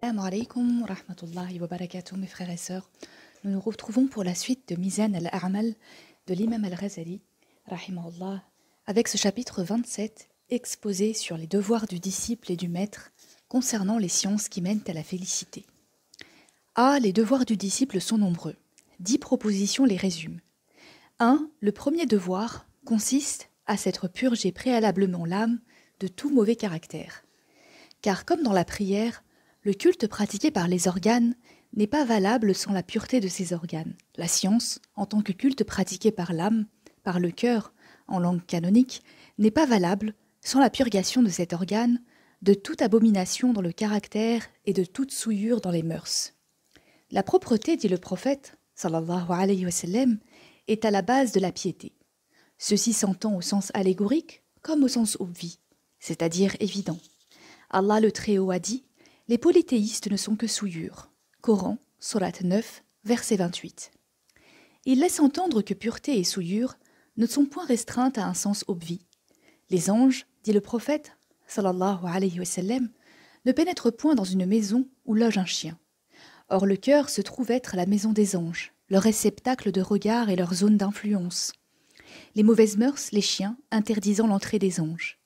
Assalamu alaikum wa rahmatullahi wa barakatuh, mes frères et sœurs. Nous nous retrouvons pour la suite de Mizan al-A'mal de l'imam al-Ghazali, rahimahullah, avec ce chapitre 27, exposé sur les devoirs du disciple et du maître concernant les sciences qui mènent à la félicité. Les devoirs du disciple sont nombreux. 10 propositions les résument. 1. Le premier devoir consiste à s'être purgé préalablement l'âme de tout mauvais caractère. Car comme dans la prière, le culte pratiqué par les organes n'est pas valable sans la pureté de ces organes. La science, en tant que culte pratiqué par l'âme, par le cœur, en langue canonique, n'est pas valable sans la purgation de cet organe, de toute abomination dans le caractère et de toute souillure dans les mœurs. La propreté, dit le prophète, sallallahu alayhi wa sallam, est à la base de la piété. Ceci s'entend au sens allégorique comme au sens obvi, c'est-à-dire évident. Allah le Très-Haut a dit: les polythéistes ne sont que souillures. Coran, sourate 9, verset 28. Il laisse entendre que pureté et souillure ne sont point restreintes à un sens obvi. Les anges, dit le prophète, sallallahu alayhi wa sallam, ne pénètrent point dans une maison où loge un chien. Or le cœur se trouve être la maison des anges, leur réceptacle de regard et leur zone d'influence. Les mauvaises mœurs, les chiens, interdisant l'entrée des anges.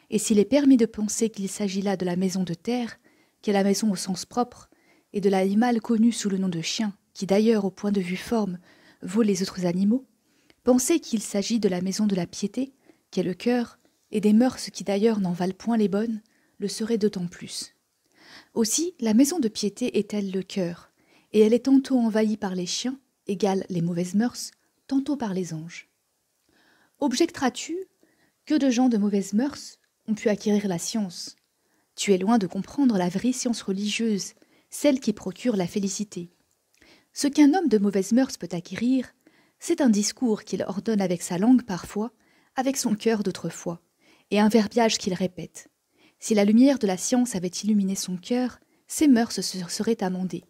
Et s'il est permis de penser qu'il s'agit là de la maison de terre, qui est la maison au sens propre, et de l'animal connu sous le nom de chien, qui d'ailleurs au point de vue forme vaut les autres animaux, pensez qu'il s'agit de la maison de la piété, qui est le cœur, et des mœurs qui d'ailleurs n'en valent point les bonnes, le serait d'autant plus. Aussi, la maison de piété est-elle le cœur, et elle est tantôt envahie par les chiens, égale les mauvaises mœurs, tantôt par les anges. Objecteras-tu, que de gens de mauvaises mœurs ont pu acquérir la science? Tu es loin de comprendre la vraie science religieuse, celle qui procure la félicité. Ce qu'un homme de mauvaise mœurs peut acquérir, c'est un discours qu'il ordonne avec sa langue parfois, avec son cœur d'autrefois, et un verbiage qu'il répète. Si la lumière de la science avait illuminé son cœur, ses mœurs se seraient amendées.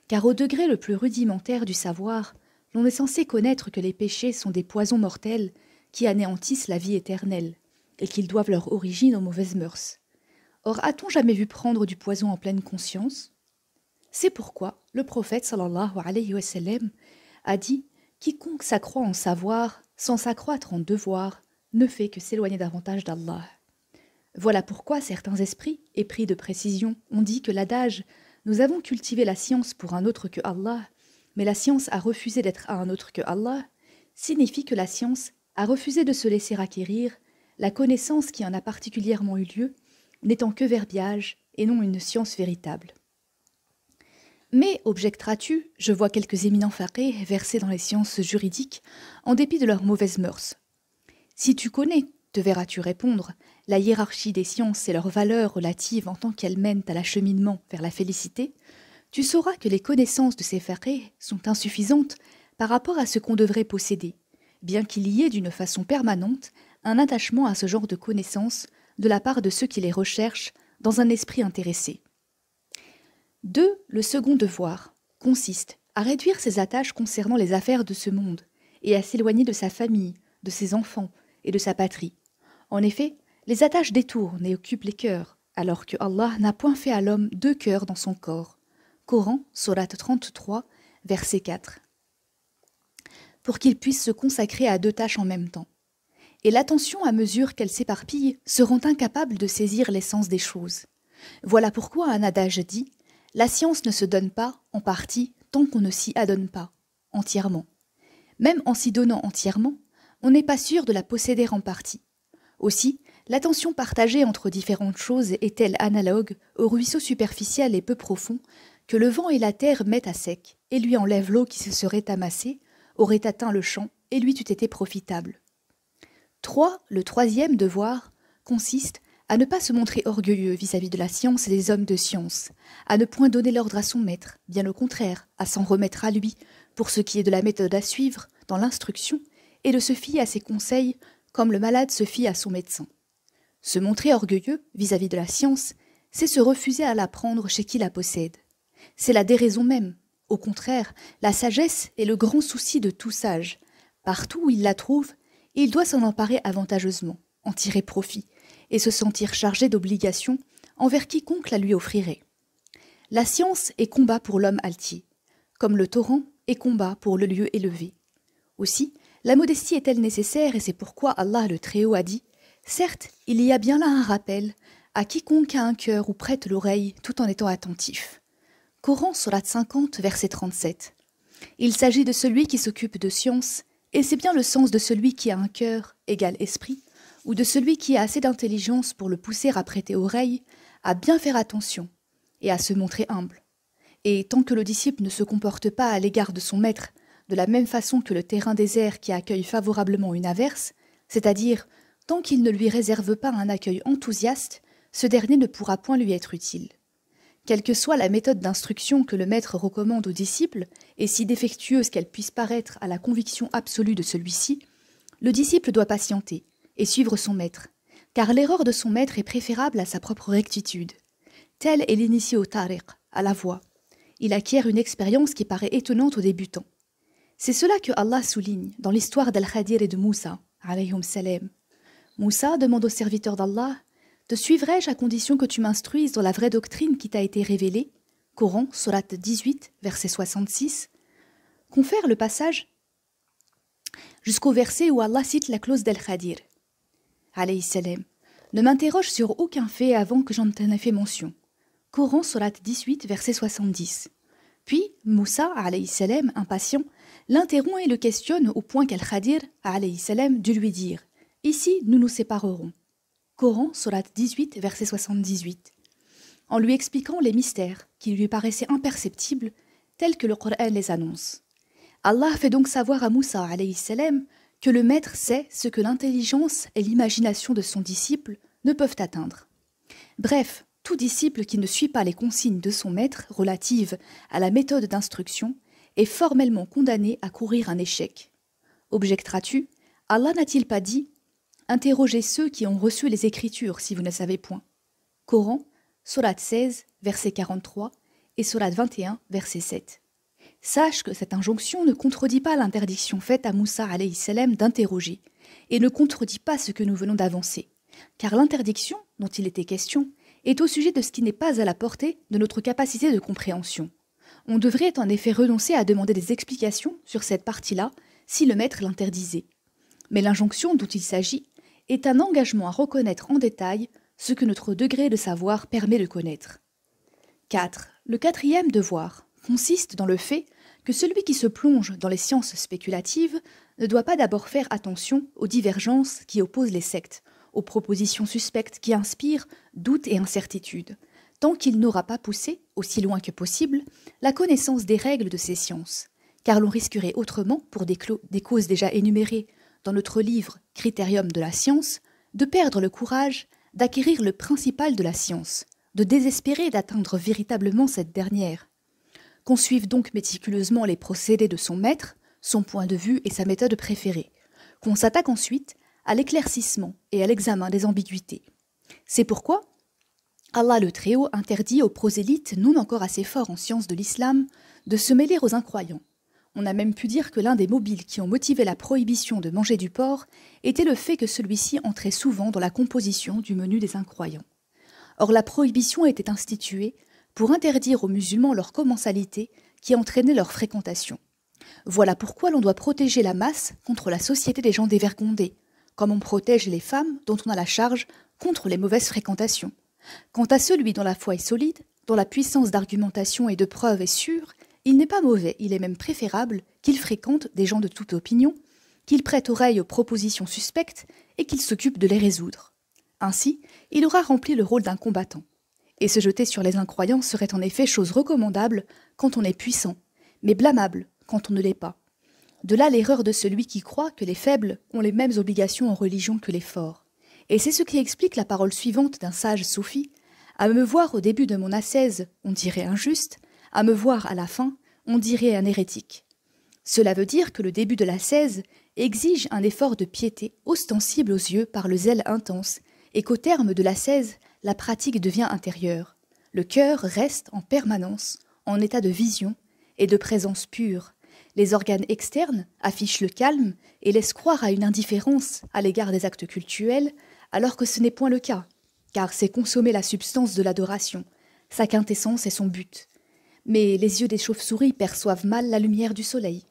Car au degré le plus rudimentaire du savoir, l'on est censé connaître que les péchés sont des poisons mortels qui anéantissent la vie éternelle, et qu'ils doivent leur origine aux mauvaises mœurs. Or, a-t-on jamais vu prendre du poison en pleine conscience? C'est pourquoi le prophète sallallahu alayhi wa sallam a dit: quiconque s'accroît en savoir sans s'accroître en devoir ne fait que s'éloigner davantage d'Allah. Voilà pourquoi certains esprits, épris de précision, ont dit que l'adage nous avons cultivé la science pour un autre que Allah, mais la science a refusé d'être à un autre que Allah, signifie que la science a refusé de se laisser acquérir, la connaissance qui en a particulièrement eu lieu n'étant que verbiage et non une science véritable. Mais, objecteras-tu, je vois quelques éminents faqih versés dans les sciences juridiques, en dépit de leurs mauvaises mœurs. Si tu connais, te verras-tu répondre, la hiérarchie des sciences et leurs valeurs relatives en tant qu'elles mènent à l'acheminement vers la félicité, tu sauras que les connaissances de ces faqih sont insuffisantes par rapport à ce qu'on devrait posséder, bien qu'il y ait d'une façon permanente un attachement à ce genre de connaissances de la part de ceux qui les recherchent dans un esprit intéressé. 2. Le second devoir consiste à réduire ses attaches concernant les affaires de ce monde et à s'éloigner de sa famille, de ses enfants et de sa patrie. En effet, les attaches détournent et occupent les cœurs, alors que Allah n'a point fait à l'homme 2 cœurs dans son corps. Coran, sourate 33, verset 4. Pour qu'il puisse se consacrer à 2 tâches en même temps. Et l'attention, à mesure qu'elle s'éparpille, se rend incapable de saisir l'essence des choses. Voilà pourquoi un adage dit: la science ne se donne pas, en partie, tant qu'on ne s'y adonne pas, entièrement. Même en s'y donnant entièrement, on n'est pas sûr de la posséder en partie. Aussi, l'attention partagée entre différentes choses est-elle analogue au ruisseau superficiel et peu profond que le vent et la terre mettent à sec, et lui enlèvent l'eau qui se serait amassée, aurait atteint le champ, et lui eût été profitable. 3. Le troisième devoir consiste à ne pas se montrer orgueilleux vis-à-vis de la science et des hommes de science, à ne point donner l'ordre à son maître, bien au contraire, à s'en remettre à lui, pour ce qui est de la méthode à suivre dans l'instruction, et de se fier à ses conseils comme le malade se fie à son médecin. Se montrer orgueilleux vis-à-vis de la science, c'est se refuser à l'apprendre chez qui la possède. C'est la déraison même. Au contraire, la sagesse est le grand souci de tout sage. Partout où il la trouve, il doit s'en emparer avantageusement, en tirer profit, et se sentir chargé d'obligations envers quiconque la lui offrirait. La science est combat pour l'homme altier, comme le torrent est combat pour le lieu élevé. Aussi, la modestie est-elle nécessaire et c'est pourquoi Allah le Très-Haut a dit « Certes, il y a bien là un rappel à quiconque a un cœur ou prête l'oreille tout en étant attentif. » Coran, Sourate 50, verset 37. Il s'agit de celui qui s'occupe de science, et c'est bien le sens de celui qui a un cœur, égal esprit, ou de celui qui a assez d'intelligence pour le pousser à prêter oreille, à bien faire attention, et à se montrer humble. Et tant que le disciple ne se comporte pas à l'égard de son maître de la même façon que le terrain désert qui accueille favorablement une averse, c'est-à-dire tant qu'il ne lui réserve pas un accueil enthousiaste, ce dernier ne pourra point lui être utile. Quelle que soit la méthode d'instruction que le maître recommande aux disciples, et si défectueuse qu'elle puisse paraître à la conviction absolue de celui-ci, le disciple doit patienter et suivre son maître, car l'erreur de son maître est préférable à sa propre rectitude. Tel est l'initié au tariq, à la voie. Il acquiert une expérience qui paraît étonnante aux débutants. C'est cela que Allah souligne dans l'histoire d'Al-Khadir et de Moussa, alayhum salam. Moussa demande au serviteur d'Allah « Te suivrai-je à condition que tu m'instruises dans la vraie doctrine qui t'a été révélée ?» Coran, Sourate 18, verset 66. Confère le passage jusqu'au verset où Allah cite la clause d'Al-Khadir. Alayhi salam. Ne m'interroge sur aucun fait avant que j'en t'en ai fait mention. Coran, Sourate 18, verset 70. Puis, Moussa, alayhi salam, impatient, l'interrompt et le questionne au point qu'Al-Khadir, alayhi salam, dut lui dire « Ici, nous nous séparerons. » Coran, Sourate 18, verset 78. En lui expliquant les mystères qui lui paraissaient imperceptibles, tels que le Coran les annonce. Allah fait donc savoir à Moussa, alayhi salam, que le maître sait ce que l'intelligence et l'imagination de son disciple ne peuvent atteindre. Bref, tout disciple qui ne suit pas les consignes de son maître relatives à la méthode d'instruction est formellement condamné à courir un échec. Objecteras-tu, Allah n'a-t-il pas dit « Interrogez ceux qui ont reçu les Écritures si vous ne savez point » Coran, Sourate 16, verset 43 et Sourate 21, verset 7. Sache que cette injonction ne contredit pas l'interdiction faite à Moussa alayhi salam d'interroger et ne contredit pas ce que nous venons d'avancer, car l'interdiction dont il était question est au sujet de ce qui n'est pas à la portée de notre capacité de compréhension. On devrait en effet renoncer à demander des explications sur cette partie-là si le maître l'interdisait. Mais l'injonction dont il s'agit est un engagement à reconnaître en détail ce que notre degré de savoir permet de connaître. 4. Le quatrième devoir consiste dans le fait que celui qui se plonge dans les sciences spéculatives ne doit pas d'abord faire attention aux divergences qui opposent les sectes, aux propositions suspectes qui inspirent doute et incertitude, tant qu'il n'aura pas poussé, aussi loin que possible, la connaissance des règles de ces sciences, car l'on risquerait autrement, pour des causes déjà énumérées dans notre livre « Critérium de la science », de perdre le courage d'acquérir le principal de la science, de désespérer d'atteindre véritablement cette dernière. Qu'on suive donc méticuleusement les procédés de son maître, son point de vue et sa méthode préférée. Qu'on s'attaque ensuite à l'éclaircissement et à l'examen des ambiguïtés. C'est pourquoi Allah le Très-Haut interdit aux prosélytes non encore assez forts en sciences de l'islam de se mêler aux incroyants. On a même pu dire que l'un des mobiles qui ont motivé la prohibition de manger du porc était le fait que celui-ci entrait souvent dans la composition du menu des incroyants. Or la prohibition était instituée pour interdire aux musulmans leur commensalité qui entraînait leur fréquentation. Voilà pourquoi l'on doit protéger la masse contre la société des gens dévergondés, comme on protège les femmes dont on a la charge contre les mauvaises fréquentations. Quant à celui dont la foi est solide, dont la puissance d'argumentation et de preuve est sûre, il n'est pas mauvais, il est même préférable qu'il fréquente des gens de toute opinion, qu'il prête oreille aux propositions suspectes et qu'il s'occupe de les résoudre. Ainsi, il aura rempli le rôle d'un combattant. Et se jeter sur les incroyants serait en effet chose recommandable quand on est puissant, mais blâmable quand on ne l'est pas. De là l'erreur de celui qui croit que les faibles ont les mêmes obligations en religion que les forts. Et c'est ce qui explique la parole suivante d'un sage soufi : « À me voir au début de mon ascèse, on dirait injuste, à me voir à la fin, on dirait un hérétique. » Cela veut dire que le début de l'ascèse exige un effort de piété ostensible aux yeux par le zèle intense, et qu'au terme de l'ascèse, la pratique devient intérieure. Le cœur reste en permanence en état de vision et de présence pure. Les organes externes affichent le calme et laissent croire à une indifférence à l'égard des actes cultuels, alors que ce n'est point le cas, car c'est consommer la substance de l'adoration, sa quintessence est son but. Mais les yeux des chauves-souris perçoivent mal la lumière du soleil.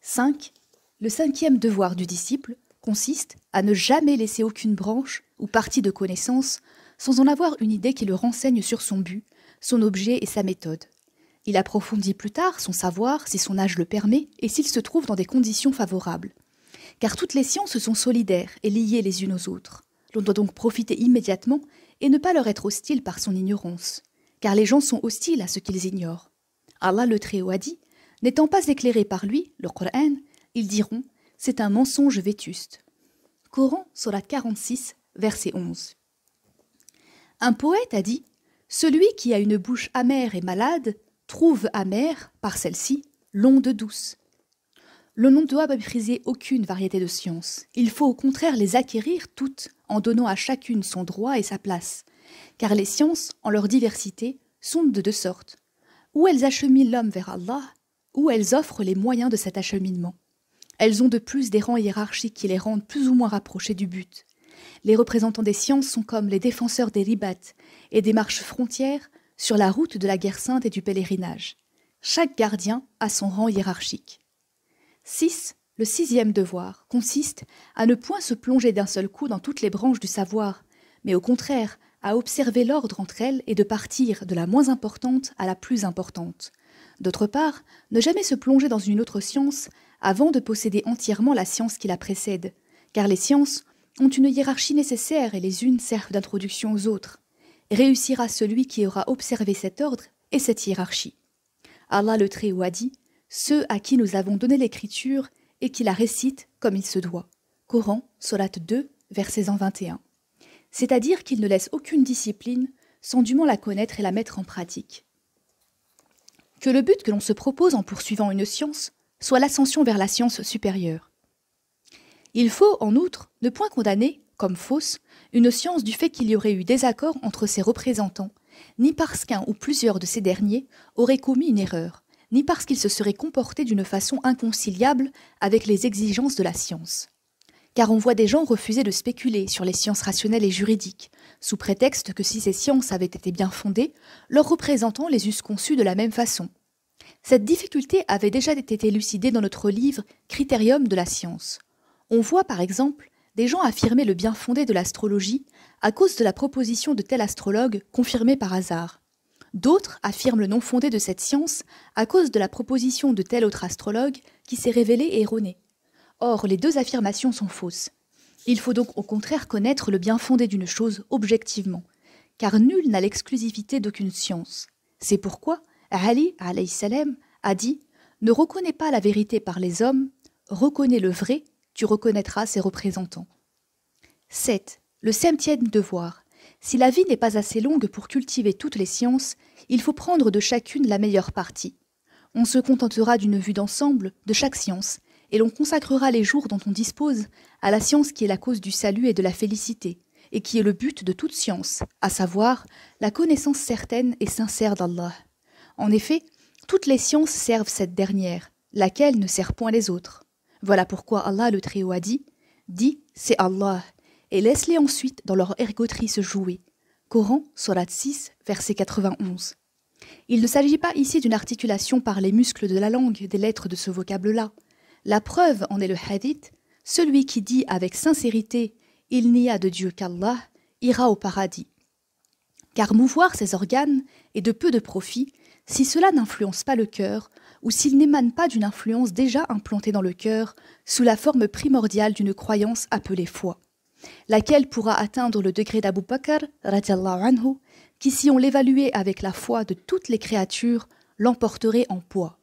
5. Le 5e devoir du disciple consiste à ne jamais laisser aucune branche ou partie de connaissance sans en avoir une idée qui le renseigne sur son but, son objet et sa méthode. Il approfondit plus tard son savoir si son âge le permet et s'il se trouve dans des conditions favorables. Car toutes les sciences sont solidaires et liées les unes aux autres. L'on doit donc profiter immédiatement et ne pas leur être hostile par son ignorance. Car les gens sont hostiles à ce qu'ils ignorent. Allah le Très-Haut a dit, n'étant pas éclairés par lui, le Coran, ils diront, c'est un mensonge vétuste. Coran, sourate 46, verset 11. Un poète a dit, celui qui a une bouche amère et malade trouve amère, par celle-ci, l'onde douce. L'on ne doit mépriser aucune variété de sciences. Il faut au contraire les acquérir toutes en donnant à chacune son droit et sa place. Car les sciences, en leur diversité, sont de deux sortes. Ou elles acheminent l'homme vers Allah, ou elles offrent les moyens de cet acheminement. Elles ont de plus des rangs hiérarchiques qui les rendent plus ou moins rapprochés du but. Les représentants des sciences sont comme les défenseurs des ribats et des marches frontières sur la route de la guerre sainte et du pèlerinage. Chaque gardien a son rang hiérarchique. 6. Le 6e devoir consiste à ne point se plonger d'un seul coup dans toutes les branches du savoir, mais au contraire à observer l'ordre entre elles et de partir de la moins importante à la plus importante. D'autre part, ne jamais se plonger dans une autre science avant de posséder entièrement la science qui la précède, car les sciences ont une hiérarchie nécessaire et les unes servent d'introduction aux autres. Réussira celui qui aura observé cet ordre et cette hiérarchie. Allah le Très-Haut a dit, ceux à qui nous avons donné l'écriture et qui la récitent comme il se doit. Coran, sourate 2, verset 121. C'est-à-dire qu'ils ne laissent aucune discipline sans dûment la connaître et la mettre en pratique. Que le but que l'on se propose en poursuivant une science soit l'ascension vers la science supérieure. Il faut, en outre, ne point condamner, comme fausse, une science du fait qu'il y aurait eu désaccord entre ses représentants, ni parce qu'un ou plusieurs de ces derniers auraient commis une erreur, ni parce qu'ils se seraient comportés d'une façon inconciliable avec les exigences de la science. Car on voit des gens refuser de spéculer sur les sciences rationnelles et juridiques, sous prétexte que si ces sciences avaient été bien fondées, leurs représentants les eussent conçues de la même façon. Cette difficulté avait déjà été élucidée dans notre livre « Critérium de la science ». On voit par exemple des gens affirmer le bien fondé de l'astrologie à cause de la proposition de tel astrologue confirmée par hasard. D'autres affirment le non fondé de cette science à cause de la proposition de tel autre astrologue qui s'est révélée erronée. Or, les deux affirmations sont fausses. Il faut donc au contraire connaître le bien fondé d'une chose objectivement, car nul n'a l'exclusivité d'aucune science. C'est pourquoi Ali, alayhi salam, a dit « Ne reconnais pas la vérité par les hommes, reconnais le vrai, tu reconnaîtras ses représentants. » 7. Le 5e devoir. Si la vie n'est pas assez longue pour cultiver toutes les sciences, il faut prendre de chacune la meilleure partie. On se contentera d'une vue d'ensemble de chaque science, et l'on consacrera les jours dont on dispose à la science qui est la cause du salut et de la félicité, et qui est le but de toute science, à savoir la connaissance certaine et sincère d'Allah. En effet, toutes les sciences servent cette dernière, laquelle ne sert point les autres. Voilà pourquoi Allah le Très-Haut a dit « Dis, c'est Allah » et laisse-les ensuite dans leur ergoterie se jouer. Coran, sourate 6, verset 91. Il ne s'agit pas ici d'une articulation par les muscles de la langue des lettres de ce vocable-là. La preuve en est le hadith, celui qui dit avec sincérité « Il n'y a de Dieu qu'Allah » ira au paradis. Car mouvoir ses organes est de peu de profit si cela n'influence pas le cœur ou s'il n'émane pas d'une influence déjà implantée dans le cœur sous la forme primordiale d'une croyance appelée foi, laquelle pourra atteindre le degré d'Abu Bakr, radiallahu anhu, qui si on l'évaluait avec la foi de toutes les créatures, l'emporterait en poids.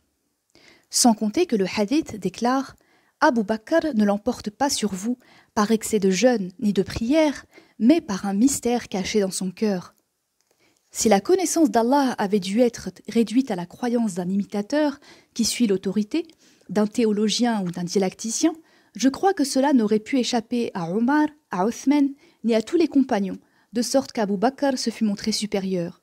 Sans compter que le hadith déclare « Abu Bakr ne l'emporte pas sur vous par excès de jeûne ni de prière, mais par un mystère caché dans son cœur. » Si la connaissance d'Allah avait dû être réduite à la croyance d'un imitateur qui suit l'autorité, d'un théologien ou d'un dialecticien, je crois que cela n'aurait pu échapper à Omar, à Othman, ni à tous les compagnons, de sorte qu'Abu Bakr se fut montré supérieur.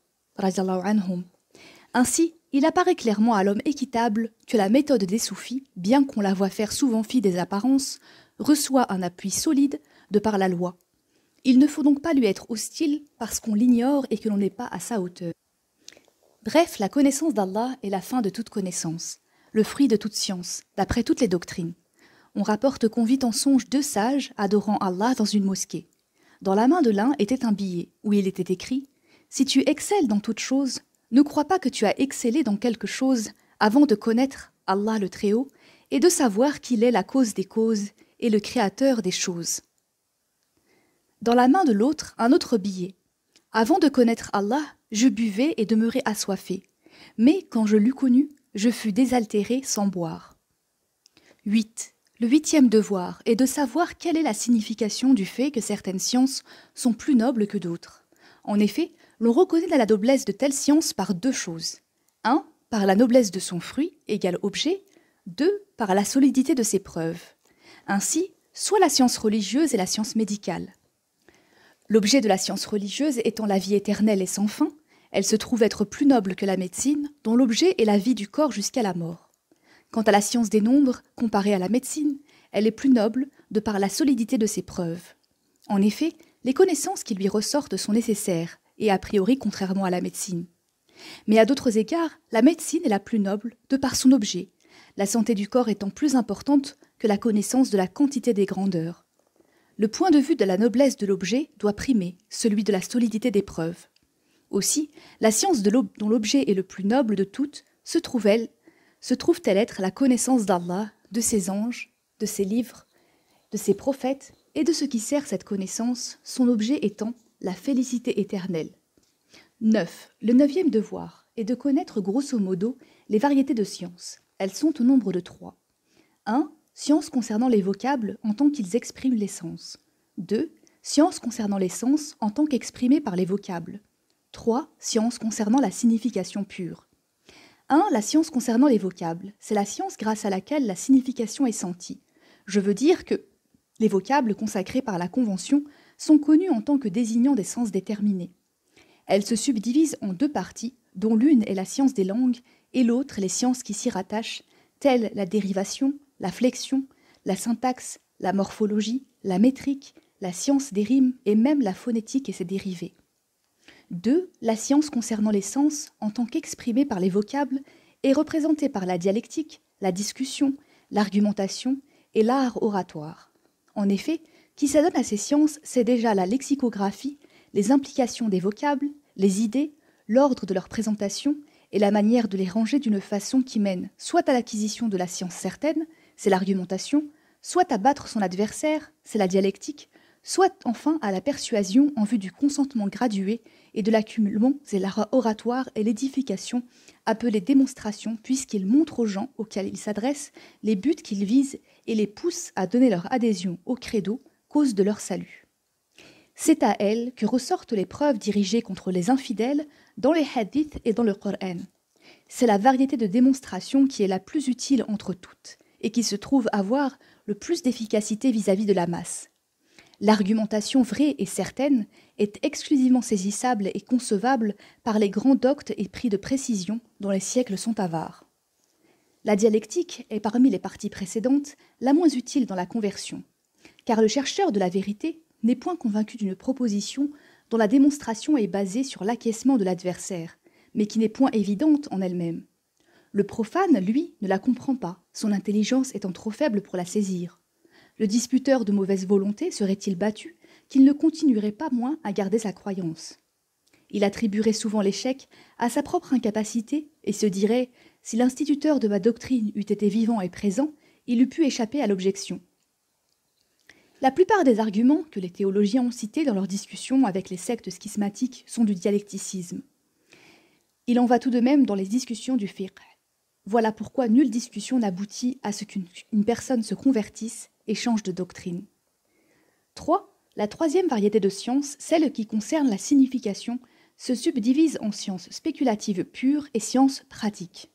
Ainsi, il apparaît clairement à l'homme équitable que la méthode des soufis, bien qu'on la voie faire souvent fi des apparences, reçoit un appui solide de par la loi. Il ne faut donc pas lui être hostile parce qu'on l'ignore et que l'on n'est pas à sa hauteur. Bref, la connaissance d'Allah est la fin de toute connaissance, le fruit de toute science, d'après toutes les doctrines. On rapporte qu'on vit en songe 2 sages adorant Allah dans une mosquée. Dans la main de l'un était un billet, où il était écrit « Si tu excelles dans toute chose, ne crois pas que tu as excellé dans quelque chose avant de connaître Allah le Très-Haut et de savoir qu'il est la cause des causes et le créateur des choses. » Dans la main de l'autre, un autre billet. « Avant de connaître Allah, je buvais et demeurais assoiffé. Mais quand je l'eus connu, je fus désaltéré sans boire. » 8. Le 8e devoir est de savoir quelle est la signification du fait que certaines sciences sont plus nobles que d'autres. En effet, l'on reconnaît la noblesse de telle science par 2 choses. 1. Par la noblesse de son fruit, égal objet. 2. Par la solidité de ses preuves. Ainsi, soit la science religieuse et la science médicale. L'objet de la science religieuse étant la vie éternelle et sans fin, elle se trouve être plus noble que la médecine, dont l'objet est la vie du corps jusqu'à la mort. Quant à la science des nombres, comparée à la médecine, elle est plus noble de par la solidité de ses preuves. En effet, les connaissances qui lui ressortent sont nécessaires, et a priori contrairement à la médecine. Mais à d'autres égards, la médecine est la plus noble de par son objet, la santé du corps étant plus importante que la connaissance de la quantité des grandeurs. Le point de vue de la noblesse de l'objet doit primer celui de la solidité des preuves. Aussi, la science dont l'objet est le plus noble de toutes se trouve-t-elle être la connaissance d'Allah, de ses anges, de ses livres, de ses prophètes et de ce qui sert cette connaissance, son objet étant la félicité éternelle. 9. Le 9e devoir est de connaître grosso modo les variétés de sciences. Elles sont au nombre de 3. 1. Sciences concernant les vocables en tant qu'ils expriment les sens. 2. Sciences concernant les sens en tant qu'exprimés par les vocables. 3. Sciences concernant la signification pure. 1. La science concernant les vocables. C'est la science grâce à laquelle la signification est sentie. Je veux dire que les vocables consacrés par la Convention sont connus en tant que désignant des sens déterminés. Elles se subdivisent en 2 parties, dont l'une est la science des langues et l'autre les sciences qui s'y rattachent, telles la dérivation, la flexion, la syntaxe, la morphologie, la métrique, la science des rimes et même la phonétique et ses dérivés. 2. La science concernant les sens en tant qu'exprimée par les vocables est représentée par la dialectique, la discussion, l'argumentation et l'art oratoire. En effet, qui s'adonne à ces sciences, c'est déjà la lexicographie, les implications des vocables, les idées, l'ordre de leur présentation et la manière de les ranger d'une façon qui mène soit à l'acquisition de la science certaine, c'est l'argumentation, soit à battre son adversaire, c'est la dialectique, soit enfin à la persuasion en vue du consentement gradué et de l'accumulement, c'est l'art oratoire et l'édification, appelée démonstration, puisqu'il montre aux gens auxquels il s'adresse les buts qu'ils visent et les pousse à donner leur adhésion au credo, cause de leur salut. C'est à elle que ressortent les preuves dirigées contre les infidèles dans les hadiths et dans le Coran. C'est la variété de démonstration qui est la plus utile entre toutes et qui se trouve avoir le plus d'efficacité vis-à-vis de la masse. L'argumentation vraie et certaine est exclusivement saisissable et concevable par les grands doctes et pris de précision dont les siècles sont avares. La dialectique est parmi les parties précédentes la moins utile dans la conversion, car le chercheur de la vérité n'est point convaincu d'une proposition dont la démonstration est basée sur l'acquiescement de l'adversaire, mais qui n'est point évidente en elle-même. Le profane, lui, ne la comprend pas, son intelligence étant trop faible pour la saisir. Le disputeur de mauvaise volonté serait-il battu qu'il ne continuerait pas moins à garder sa croyance. Il attribuerait souvent l'échec à sa propre incapacité et se dirait « si l'instituteur de ma doctrine eût été vivant et présent, il eût pu échapper à l'objection ». La plupart des arguments que les théologiens ont cités dans leurs discussions avec les sectes schismatiques sont du dialecticisme. Il en va tout de même dans les discussions du fiqh. Voilà pourquoi nulle discussion n'aboutit à ce qu'une personne se convertisse et change de doctrine. 3. La 3e variété de sciences, celle qui concerne la signification, se subdivise en sciences spéculatives pures et sciences pratiques.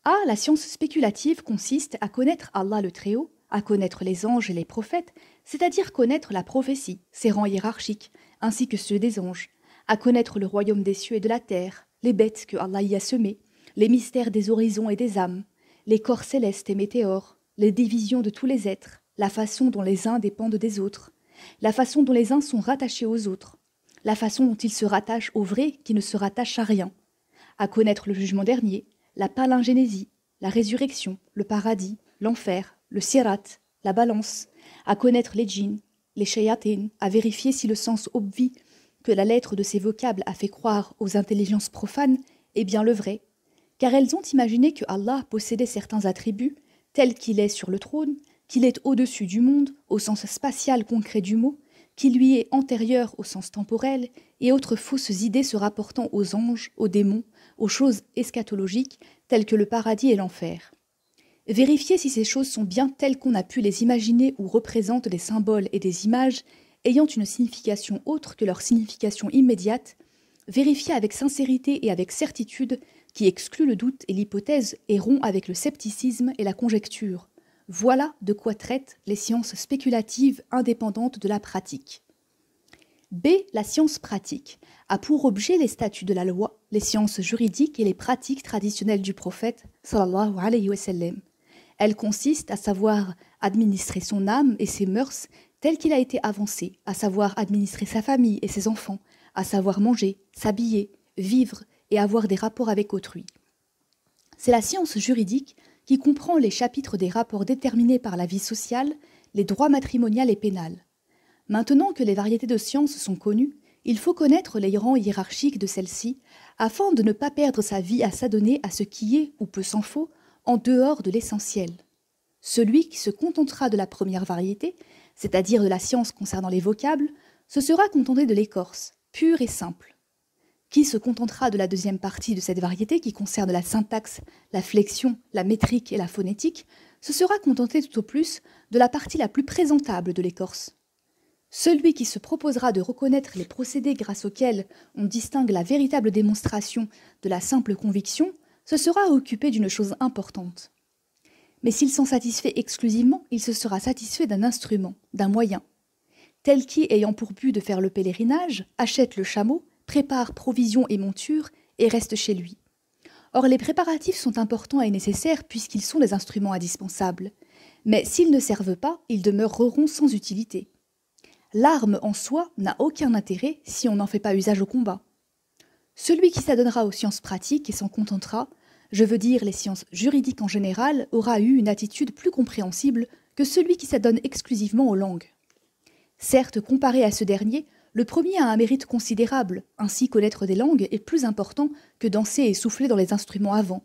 A. La science spéculative consiste à connaître Allah le Très-Haut, à connaître les anges et les prophètes, c'est-à-dire connaître la prophétie, ses rangs hiérarchiques, ainsi que ceux des anges, à connaître le royaume des cieux et de la terre, les bêtes que Allah y a semées, les mystères des horizons et des âmes, les corps célestes et météores, les divisions de tous les êtres, la façon dont les uns dépendent des autres, la façon dont les uns sont rattachés aux autres, la façon dont ils se rattachent au vrai qui ne se rattache à rien, à connaître le jugement dernier, la palingénésie, la résurrection, le paradis, l'enfer, le sirat, la balance, à connaître les djinns, les shayatin, à vérifier si le sens obvi que la lettre de ces vocables a fait croire aux intelligences profanes est bien le vrai, car elles ont imaginé que Allah possédait certains attributs, tels qu'il est sur le trône, qu'il est au-dessus du monde, au sens spatial concret du mot, qu'il lui est antérieur au sens temporel, et autres fausses idées se rapportant aux anges, aux démons, aux choses eschatologiques, telles que le paradis et l'enfer. Vérifier si ces choses sont bien telles qu'on a pu les imaginer ou représentent des symboles et des images ayant une signification autre que leur signification immédiate, vérifier avec sincérité et avec certitude qui exclut le doute et l'hypothèse et rompt avec le scepticisme et la conjecture. Voilà de quoi traitent les sciences spéculatives indépendantes de la pratique. B. La science pratique a pour objet les statuts de la loi, les sciences juridiques et les pratiques traditionnelles du prophète sallallahu alayhi wa sallam. Elle consiste à savoir administrer son âme et ses mœurs tel qu'il a été avancé, à savoir administrer sa famille et ses enfants, à savoir manger, s'habiller, vivre et avoir des rapports avec autrui. C'est la science juridique qui comprend les chapitres des rapports déterminés par la vie sociale, les droits matrimonial et pénal. Maintenant que les variétés de sciences sont connues, il faut connaître les rangs hiérarchiques de celles-ci afin de ne pas perdre sa vie à s'adonner à ce qui est, ou peu s'en faut, en dehors de l'essentiel. Celui qui se contentera de la première variété, c'est-à-dire de la science concernant les vocables, se sera contenté de l'écorce, pure et simple. Qui se contentera de la deuxième partie de cette variété qui concerne la syntaxe, la flexion, la métrique et la phonétique, se sera contenté tout au plus de la partie la plus présentable de l'écorce. Celui qui se proposera de reconnaître les procédés grâce auxquels on distingue la véritable démonstration de la simple conviction, se sera occupé d'une chose importante. Mais s'il s'en satisfait exclusivement, il se sera satisfait d'un instrument, d'un moyen. Tel qui, ayant pour but de faire le pèlerinage, achète le chameau, prépare provisions et montures et reste chez lui. Or, les préparatifs sont importants et nécessaires puisqu'ils sont des instruments indispensables. Mais s'ils ne servent pas, ils demeureront sans utilité. L'arme en soi n'a aucun intérêt si on n'en fait pas usage au combat. Celui qui s'adonnera aux sciences pratiques et s'en contentera, je veux dire les sciences juridiques en général, aura eu une attitude plus compréhensible que celui qui s'adonne exclusivement aux langues. Certes, comparé à ce dernier, le premier a un mérite considérable, ainsi connaître des langues est plus important que danser et souffler dans les instruments avant.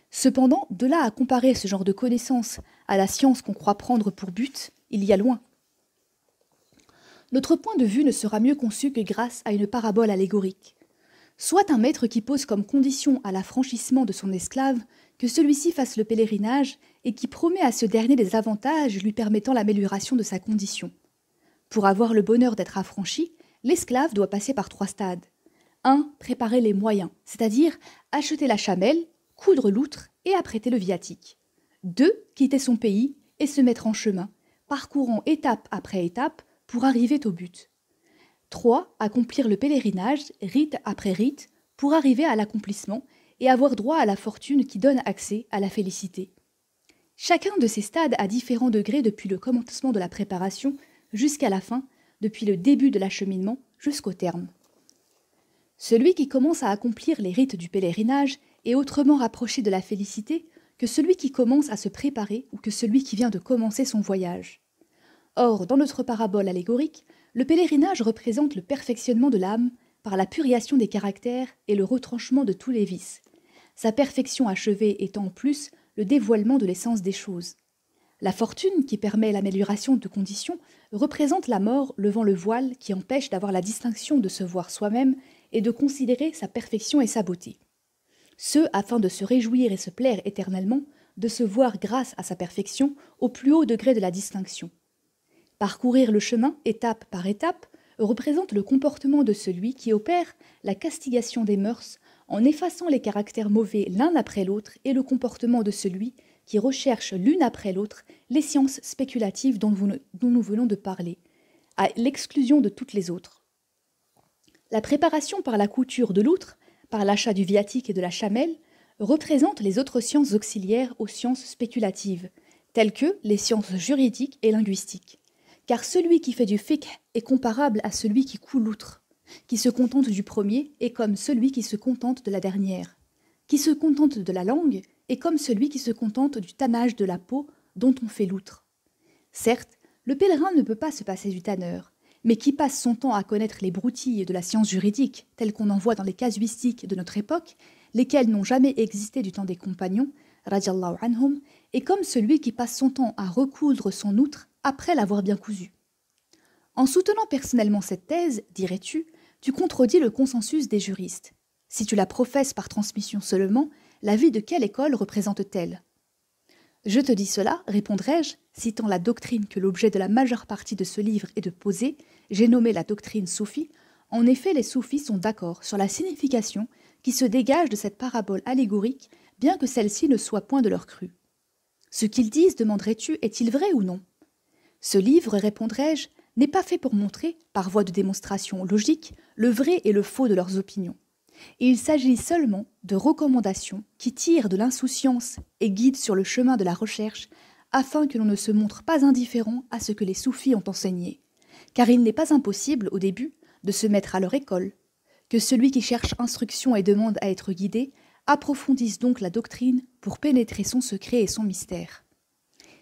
Cependant, de là à comparer ce genre de connaissances à la science qu'on croit prendre pour but, il y a loin. Notre point de vue ne sera mieux conçu que grâce à une parabole allégorique. Soit un maître qui pose comme condition à l'affranchissement de son esclave que celui-ci fasse le pèlerinage et qui promet à ce dernier des avantages lui permettant l'amélioration de sa condition. Pour avoir le bonheur d'être affranchi, l'esclave doit passer par 3 stades. 1. Préparer les moyens, c'est-à-dire acheter la chamelle, coudre l'outre et apprêter le viatique. 2. Quitter son pays et se mettre en chemin, parcourant étape après étape pour arriver au but. 3. Accomplir le pèlerinage, rite après rite, pour arriver à l'accomplissement et avoir droit à la fortune qui donne accès à la félicité. Chacun de ces stades a différents degrés depuis le commencement de la préparation jusqu'à la fin, depuis le début de l'acheminement jusqu'au terme. Celui qui commence à accomplir les rites du pèlerinage est autrement rapproché de la félicité que celui qui commence à se préparer ou que celui qui vient de commencer son voyage. Or, dans notre parabole allégorique, le pèlerinage représente le perfectionnement de l'âme par la purification des caractères et le retranchement de tous les vices, sa perfection achevée étant en plus le dévoilement de l'essence des choses. La fortune, qui permet l'amélioration de conditions, représente la mort levant le voile qui empêche d'avoir la distinction de se voir soi-même et de considérer sa perfection et sa beauté. Ce, afin de se réjouir et se plaire éternellement, de se voir grâce à sa perfection au plus haut degré de la distinction. Parcourir le chemin, étape par étape, représente le comportement de celui qui opère la castigation des mœurs en effaçant les caractères mauvais l'un après l'autre et le comportement de celui qui recherche l'une après l'autre les sciences spéculatives dont nous venons de parler, à l'exclusion de toutes les autres. La préparation par la couture de l'outre, par l'achat du viatique et de la chamelle, représente les autres sciences auxiliaires aux sciences spéculatives, telles que les sciences juridiques et linguistiques. Car celui qui fait du fiqh est comparable à celui qui coud l'outre, qui se contente du premier est comme celui qui se contente de la dernière. qui se contente de la langue est comme celui qui se contente du tannage de la peau dont on fait l'outre. Certes, le pèlerin ne peut pas se passer du tanneur, mais qui passe son temps à connaître les broutilles de la science juridique, telles qu'on en voit dans les casuistiques de notre époque, lesquelles n'ont jamais existé du temps des compagnons, radiallahu anhum, est comme celui qui passe son temps à recoudre son outre après l'avoir bien cousu. En soutenant personnellement cette thèse, dirais-tu, tu contredis le consensus des juristes. Si tu la professes par transmission seulement, l'avis de quelle école représente-t-elle ? Je te dis cela, répondrai-je, citant la doctrine que l'objet de la majeure partie de ce livre est de poser, j'ai nommé la doctrine soufie. En effet, les soufis sont d'accord sur la signification qui se dégage de cette parabole allégorique, bien que celle-ci ne soit point de leur cru. Ce qu'ils disent, demanderais-tu, est-il vrai ou non ? Ce livre, répondrai-je, n'est pas fait pour montrer, par voie de démonstration logique, le vrai et le faux de leurs opinions. Il s'agit seulement de recommandations qui tirent de l'insouciance et guident sur le chemin de la recherche afin que l'on ne se montre pas indifférent à ce que les soufis ont enseigné. Car il n'est pas impossible, au début, de se mettre à leur école. Que celui qui cherche instruction et demande à être guidé approfondisse donc la doctrine pour pénétrer son secret et son mystère.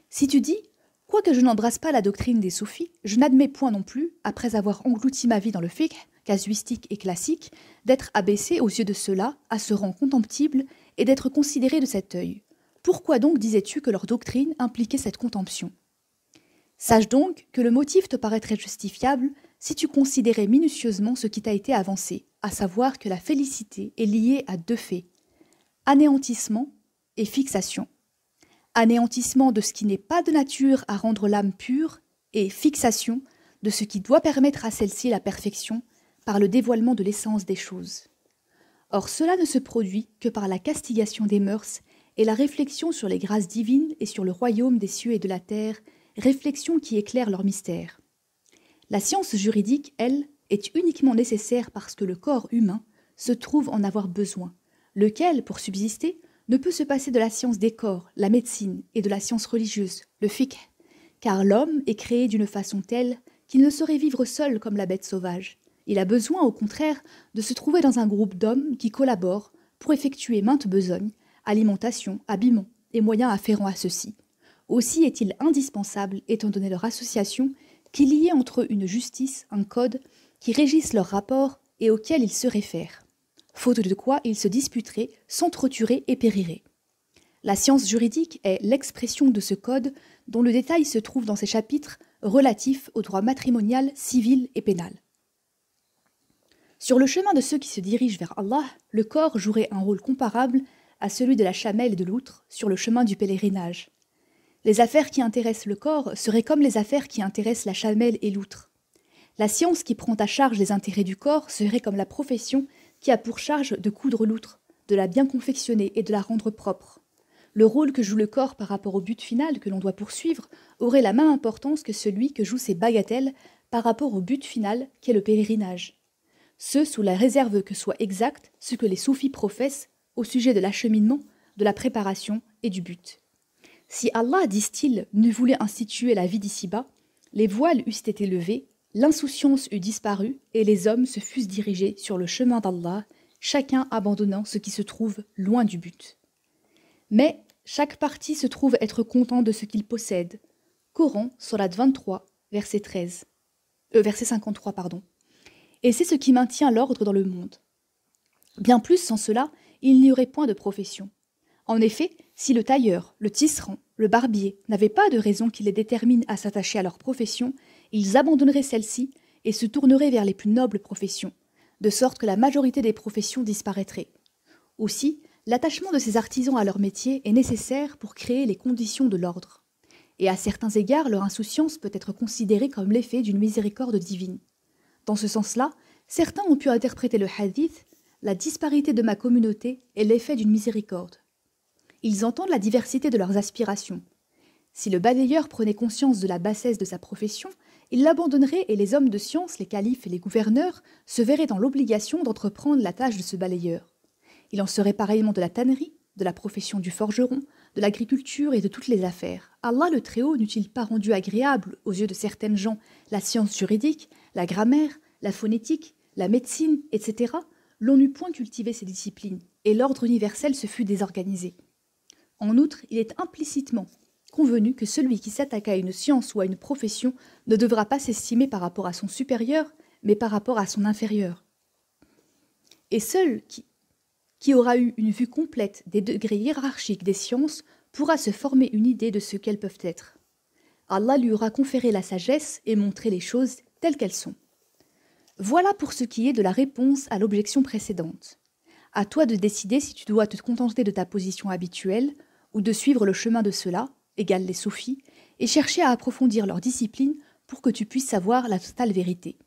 Si tu dis « Quoique je n'embrasse pas la doctrine des soufis, je n'admets point non plus, après avoir englouti ma vie dans le fiqh, casuistique et classique, d'être abaissé aux yeux de ceux-là, à ce rang contemptible, et d'être considéré de cet œil. Pourquoi donc disais-tu que leur doctrine impliquait cette contemption ? Sache donc que le motif te paraîtrait justifiable si tu considérais minutieusement ce qui t'a été avancé, à savoir que la félicité est liée à deux faits, anéantissement et fixation. Anéantissement de ce qui n'est pas de nature à rendre l'âme pure et fixation de ce qui doit permettre à celle-ci la perfection par le dévoilement de l'essence des choses. Or cela ne se produit que par la castigation des mœurs et la réflexion sur les grâces divines et sur le royaume des cieux et de la terre, réflexion qui éclaire leur mystère. La science juridique, elle, est uniquement nécessaire parce que le corps humain se trouve en avoir besoin, lequel, pour subsister, ne peut se passer de la science des corps, la médecine, et de la science religieuse, le fiqh, car l'homme est créé d'une façon telle qu'il ne saurait vivre seul comme la bête sauvage. Il a besoin, au contraire, de se trouver dans un groupe d'hommes qui collaborent pour effectuer maintes besognes, alimentation, habillement et moyens afférents à ceux-ci. Aussi est-il indispensable, étant donné leur association, qu'il y ait entre eux une justice, un code, qui régisse leurs rapports et auquel ils se réfèrent. Faute de quoi ils se disputeraient, s'entretueraient et périraient. La science juridique est l'expression de ce code dont le détail se trouve dans ces chapitres relatifs au droit matrimonial, civil et pénal. Sur le chemin de ceux qui se dirigent vers Allah, le corps jouerait un rôle comparable à celui de la chamelle et de l'outre sur le chemin du pèlerinage. Les affaires qui intéressent le corps seraient comme les affaires qui intéressent la chamelle et l'outre. La science qui prend à charge les intérêts du corps serait comme la profession qui a pour charge de coudre l'outre, de la bien confectionner et de la rendre propre. Le rôle que joue le corps par rapport au but final que l'on doit poursuivre aurait la même importance que celui que jouent ces bagatelles par rapport au but final qu'est le pèlerinage. Ce sous la réserve que soit exact ce que les soufis professent au sujet de l'acheminement, de la préparation et du but. Si Allah, disent-ils, ne voulait instituer la vie d'ici-bas, les voiles eussent été levés, l'insouciance eût disparu et les hommes se fussent dirigés sur le chemin d'Allah, chacun abandonnant ce qui se trouve loin du but. Mais chaque parti se trouve être content de ce qu'il possède. Coran, Sourate 23, verset 53. Et c'est ce qui maintient l'ordre dans le monde. Bien plus, sans cela, il n'y aurait point de profession. En effet, si le tailleur, le tisserand, le barbier n'avaient pas de raison qui les détermine à s'attacher à leur profession, ils abandonneraient celle-ci et se tourneraient vers les plus nobles professions, de sorte que la majorité des professions disparaîtraient. Aussi, l'attachement de ces artisans à leur métier est nécessaire pour créer les conditions de l'ordre. Et à certains égards, leur insouciance peut être considérée comme l'effet d'une miséricorde divine. Dans ce sens-là, certains ont pu interpréter le hadith « La disparité de ma communauté est l'effet d'une miséricorde ». Ils entendent la diversité de leurs aspirations. Si le balayeur prenait conscience de la bassesse de sa profession, il l'abandonnerait et les hommes de science, les califes et les gouverneurs se verraient dans l'obligation d'entreprendre la tâche de ce balayeur. Il en serait pareillement de la tannerie, de la profession du forgeron, de l'agriculture et de toutes les affaires. Allah le Très-Haut n'eût-il pas rendu agréable aux yeux de certaines gens la science juridique, la grammaire, la phonétique, la médecine, etc., l'on n'eût point cultivé ces disciplines, et l'ordre universel se fût désorganisé. En outre, il est implicitement convenu que celui qui s'attaque à une science ou à une profession ne devra pas s'estimer par rapport à son supérieur, mais par rapport à son inférieur. Et seul qui aura eu une vue complète des degrés hiérarchiques des sciences pourra se former une idée de ce qu'elles peuvent être. Allah lui aura conféré la sagesse et montré les choses telles qu'elles sont. Voilà pour ce qui est de la réponse à l'objection précédente. À toi de décider si tu dois te contenter de ta position habituelle ou de suivre le chemin de ceux-là, égale les soufis, et chercher à approfondir leur discipline pour que tu puisses savoir la totale vérité.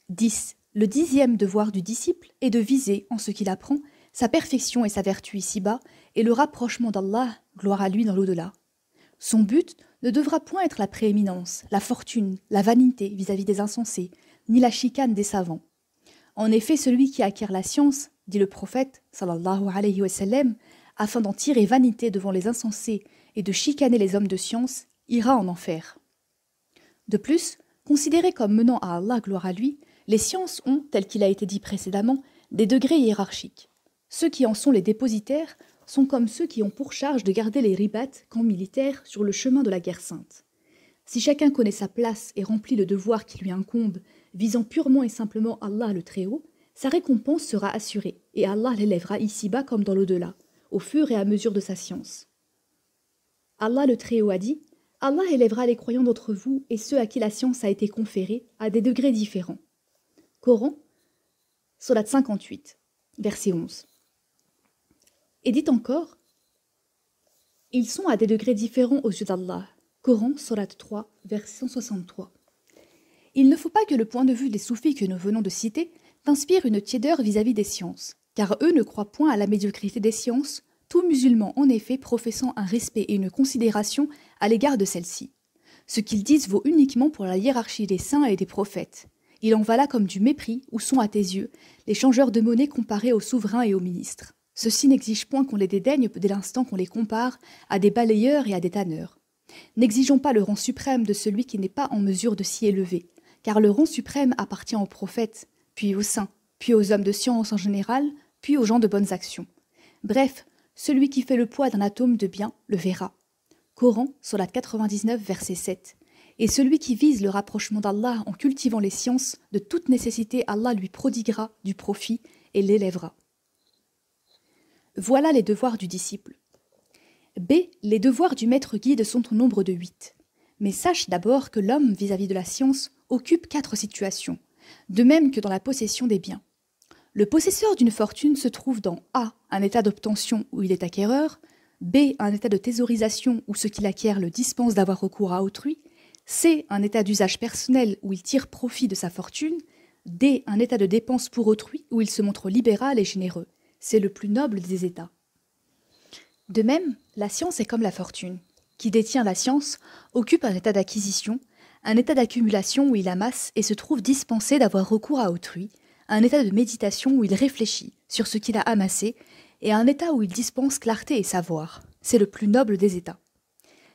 10. Le 10e devoir du disciple est de viser, en ce qu'il apprend, sa perfection et sa vertu ici-bas, et le rapprochement d'Allah, gloire à lui dans l'au-delà. Son but ne devra point être la prééminence, la fortune, la vanité vis-à-vis des insensés, ni la chicane des savants. En effet, celui qui acquiert la science, dit le prophète, sallallahu alayhi wa sallam, afin d'en tirer vanité devant les insensés et de chicaner les hommes de science, ira en enfer. De plus, considérés comme menant à Allah, gloire à lui, les sciences ont, tel qu'il a été dit précédemment, des degrés hiérarchiques. Ceux qui en sont les dépositaires sont comme ceux qui ont pour charge de garder les ribats, camps militaires, sur le chemin de la guerre sainte. Si chacun connaît sa place et remplit le devoir qui lui incombe, visant purement et simplement Allah le Très-Haut, sa récompense sera assurée, et Allah l'élèvera ici-bas comme dans l'au-delà, au fur et à mesure de sa science. Allah le Très-Haut a dit « Allah élèvera les croyants d'entre vous et ceux à qui la science a été conférée à des degrés différents. » Coran, Sourate 58, verset 11. Et dit encore « Ils sont à des degrés différents aux yeux d'Allah. » Coran, Sourate 3, verset 163. Il ne faut pas que le point de vue des soufis que nous venons de citer t'inspire une tiédeur vis-à-vis des sciences, car eux ne croient point à la médiocrité des sciences, tout musulman en effet professant un respect et une considération à l'égard de celles-ci. Ce qu'ils disent vaut uniquement pour la hiérarchie des saints et des prophètes. Il en va là comme du mépris, où sont à tes yeux les changeurs de monnaie comparés aux souverains et aux ministres. Ceux-ci n'exigent point qu'on les dédaigne dès l'instant qu'on les compare à des balayeurs et à des tanneurs. N'exigeons pas le rang suprême de celui qui n'est pas en mesure de s'y élever, car le rang suprême appartient aux prophètes, puis aux saints, puis aux hommes de science en général, puis aux gens de bonnes actions. Bref, celui qui fait le poids d'un atome de bien le verra. Coran, Sourate 99, verset 7. Et celui qui vise le rapprochement d'Allah en cultivant les sciences, de toute nécessité Allah lui prodiguera du profit et l'élèvera. Voilà les devoirs du disciple. B. Les devoirs du maître guide sont au nombre de 8. Mais sache d'abord que l'homme, vis-à-vis de la science, occupe 4 situations, de même que dans la possession des biens. Le possesseur d'une fortune se trouve dans A. Un état d'obtention où il est acquéreur, B. Un état de thésaurisation où ce qu'il acquiert le dispense d'avoir recours à autrui, C. Un état d'usage personnel où il tire profit de sa fortune, D. Un état de dépense pour autrui où il se montre libéral et généreux. C'est le plus noble des états. De même, la science est comme la fortune. Qui détient la science occupe un état d'acquisition, un état d'accumulation où il amasse et se trouve dispensé d'avoir recours à autrui, un état de méditation où il réfléchit sur ce qu'il a amassé, et un état où il dispense clarté et savoir. C'est le plus noble des états.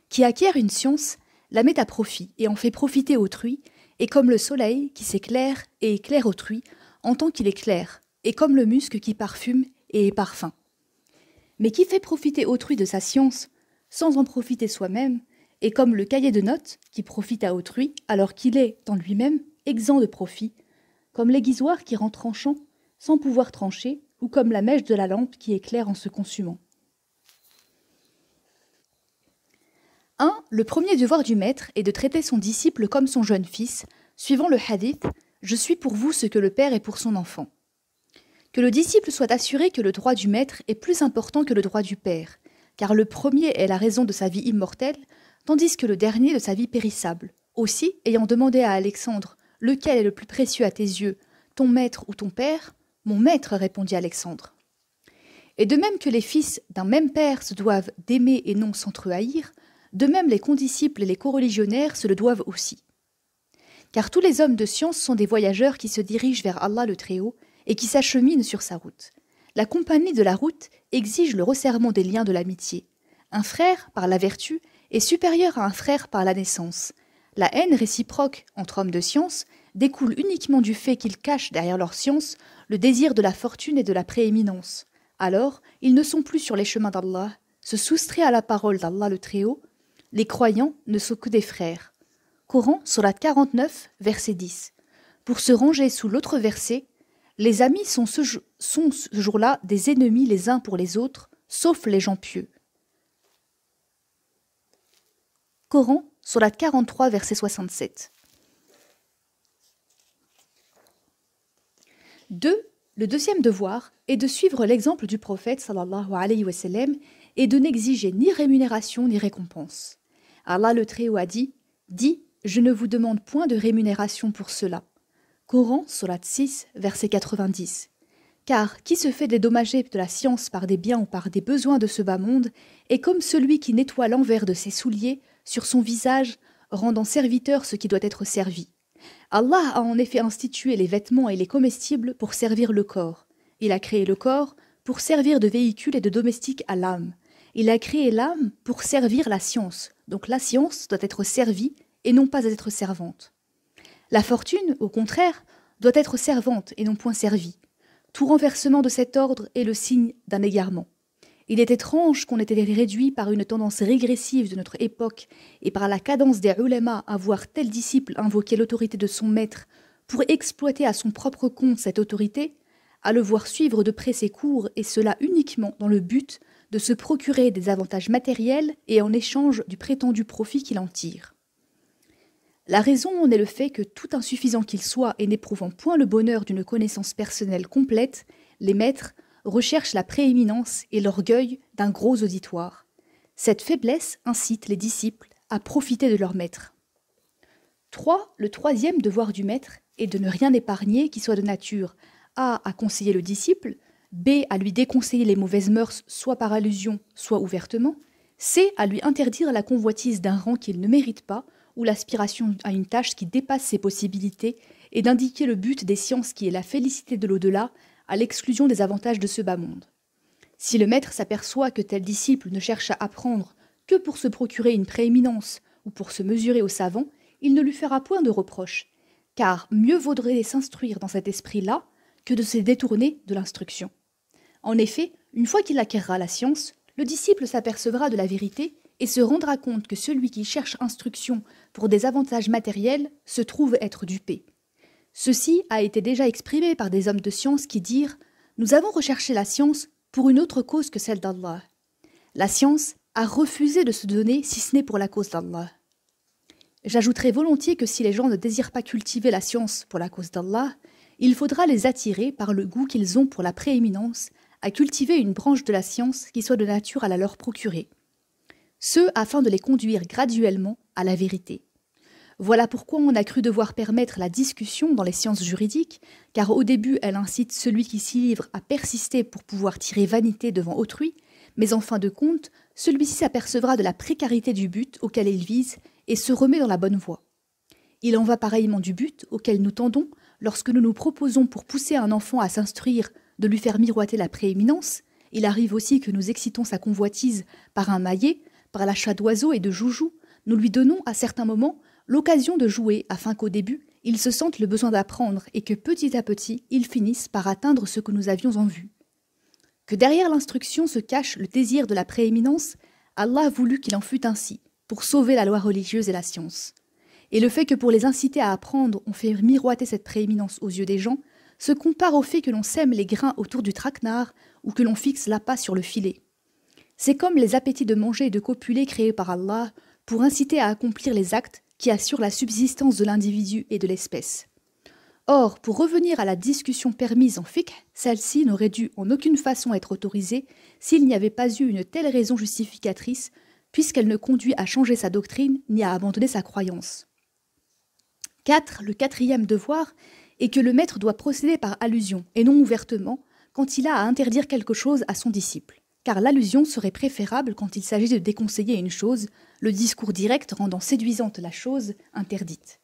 Qui acquiert une science, la met à profit et en fait profiter autrui, et comme le soleil qui s'éclaire et éclaire autrui, en tant qu'il éclaire, et comme le musc qui parfume et est parfum. Mais qui fait profiter autrui de sa science, sans en profiter soi-même, et comme le cahier de notes qui profite à autrui, alors qu'il est, en lui-même, exempt de profit, comme l'aiguisoir qui rend tranchant, sans pouvoir trancher, ou comme la mèche de la lampe qui éclaire en se consumant. 1. Le premier devoir du maître est de traiter son disciple comme son jeune fils, suivant le hadith « Je suis pour vous ce que le père est pour son enfant ». Que le disciple soit assuré que le droit du maître est plus important que le droit du père, car le premier est la raison de sa vie immortelle, tandis que le dernier de sa vie périssable. Aussi, ayant demandé à Alexandre « Lequel est le plus précieux à tes yeux, ton maître ou ton père ?» Mon maître, répondit Alexandre. Et de même que les fils d'un même père se doivent d'aimer et non s'entre-haïr, de même les condisciples et les coreligionnaires se le doivent aussi. Car tous les hommes de science sont des voyageurs qui se dirigent vers Allah le Très-Haut et qui s'acheminent sur sa route. La compagnie de la route exige le resserrement des liens de l'amitié. Un frère, par la vertu, est supérieur à un frère par la naissance. La haine réciproque entre hommes de science découle uniquement du fait qu'ils cachent derrière leur science le désir de la fortune et de la prééminence. Alors, ils ne sont plus sur les chemins d'Allah, se soustraient à la parole d'Allah le Très-Haut. Les croyants ne sont que des frères. Coran, Sourate 49, verset 10. Pour se ranger sous l'autre verset, les amis sont ce jour-là des ennemis les uns pour les autres, sauf les gens pieux. Coran, Sourate 43, verset 67. 2. Le deuxième devoir est de suivre l'exemple du prophète sallallahu alayhi wa sallam et de n'exiger ni rémunération ni récompense. Allah le Très-Haut a dit « Dis, je ne vous demande point de rémunération pour cela. » Coran, Sourate 6, verset 90. Car qui se fait dédommager de la science par des biens ou par des besoins de ce bas monde est comme celui qui nettoie l'envers de ses souliers sur son visage, rendant serviteur ce qui doit être servi. Allah a en effet institué les vêtements et les comestibles pour servir le corps. Il a créé le corps pour servir de véhicule et de domestique à l'âme. Il a créé l'âme pour servir la science. Donc la science doit être servie et non pas être servante. La fortune, au contraire, doit être servante et non point servie. Tout renversement de cet ordre est le signe d'un égarement. Il est étrange qu'on ait été réduit par une tendance régressive de notre époque et par la cadence des ulama à voir tel disciple invoquer l'autorité de son maître pour exploiter à son propre compte cette autorité, à le voir suivre de près ses cours et cela uniquement dans le but de se procurer des avantages matériels et en échange du prétendu profit qu'il en tire. La raison en est le fait que, tout insuffisant qu'il soit et n'éprouvant point le bonheur d'une connaissance personnelle complète, les maîtres recherchent la prééminence et l'orgueil d'un gros auditoire. Cette faiblesse incite les disciples à profiter de leur maître. 3. Le troisième devoir du maître est de ne rien épargner qui soit de nature A. à conseiller le disciple, B. à lui déconseiller les mauvaises mœurs soit par allusion, soit ouvertement, C. à lui interdire la convoitise d'un rang qu'il ne mérite pas ou l'aspiration à une tâche qui dépasse ses possibilités et d'indiquer le but des sciences qui est la félicité de l'au-delà à l'exclusion des avantages de ce bas monde. Si le maître s'aperçoit que tel disciple ne cherche à apprendre que pour se procurer une prééminence ou pour se mesurer aux savants, il ne lui fera point de reproche, car mieux vaudrait s'instruire dans cet esprit-là que de se détourner de l'instruction. En effet, une fois qu'il acquérera la science, le disciple s'apercevra de la vérité et se rendra compte que celui qui cherche instruction pour des avantages matériels se trouve être dupé. Ceci a été déjà exprimé par des hommes de science qui dirent « Nous avons recherché la science pour une autre cause que celle d'Allah. La science a refusé de se donner si ce n'est pour la cause d'Allah. » J'ajouterai volontiers que si les gens ne désirent pas cultiver la science pour la cause d'Allah, il faudra les attirer par le goût qu'ils ont pour la prééminence à cultiver une branche de la science qui soit de nature à la leur procurer. Ce afin de les conduire graduellement à la vérité. Voilà pourquoi on a cru devoir permettre la discussion dans les sciences juridiques, car au début elle incite celui qui s'y livre à persister pour pouvoir tirer vanité devant autrui, mais en fin de compte, celui-ci s'apercevra de la précarité du but auquel il vise et se remet dans la bonne voie. Il en va pareillement du but auquel nous tendons lorsque nous nous proposons pour pousser un enfant à s'instruire de lui faire miroiter la prééminence. Il arrive aussi que nous excitons sa convoitise par un maillet, par l'achat d'oiseaux et de joujoux. Nous lui donnons à certains moments l'occasion de jouer afin qu'au début, il se sente le besoin d'apprendre et que petit à petit, il finisse par atteindre ce que nous avions en vue. Que derrière l'instruction se cache le désir de la prééminence, Allah a voulu qu'il en fût ainsi, pour sauver la loi religieuse et la science. Et le fait que pour les inciter à apprendre, on fait miroiter cette prééminence aux yeux des gens, se compare au fait que l'on sème les grains autour du traquenard ou que l'on fixe l'appât sur le filet. C'est comme les appétits de manger et de copuler créés par Allah pour inciter à accomplir les actes qui assurent la subsistance de l'individu et de l'espèce. Or, pour revenir à la discussion permise en fiqh, celle-ci n'aurait dû en aucune façon être autorisée s'il n'y avait pas eu une telle raison justificatrice, puisqu'elle ne conduit à changer sa doctrine ni à abandonner sa croyance. 4. Le quatrième devoir est que le maître doit procéder par allusion et non ouvertement quand il a à interdire quelque chose à son disciple, car l'allusion serait préférable quand il s'agit de déconseiller une chose, le discours direct rendant séduisante la chose interdite.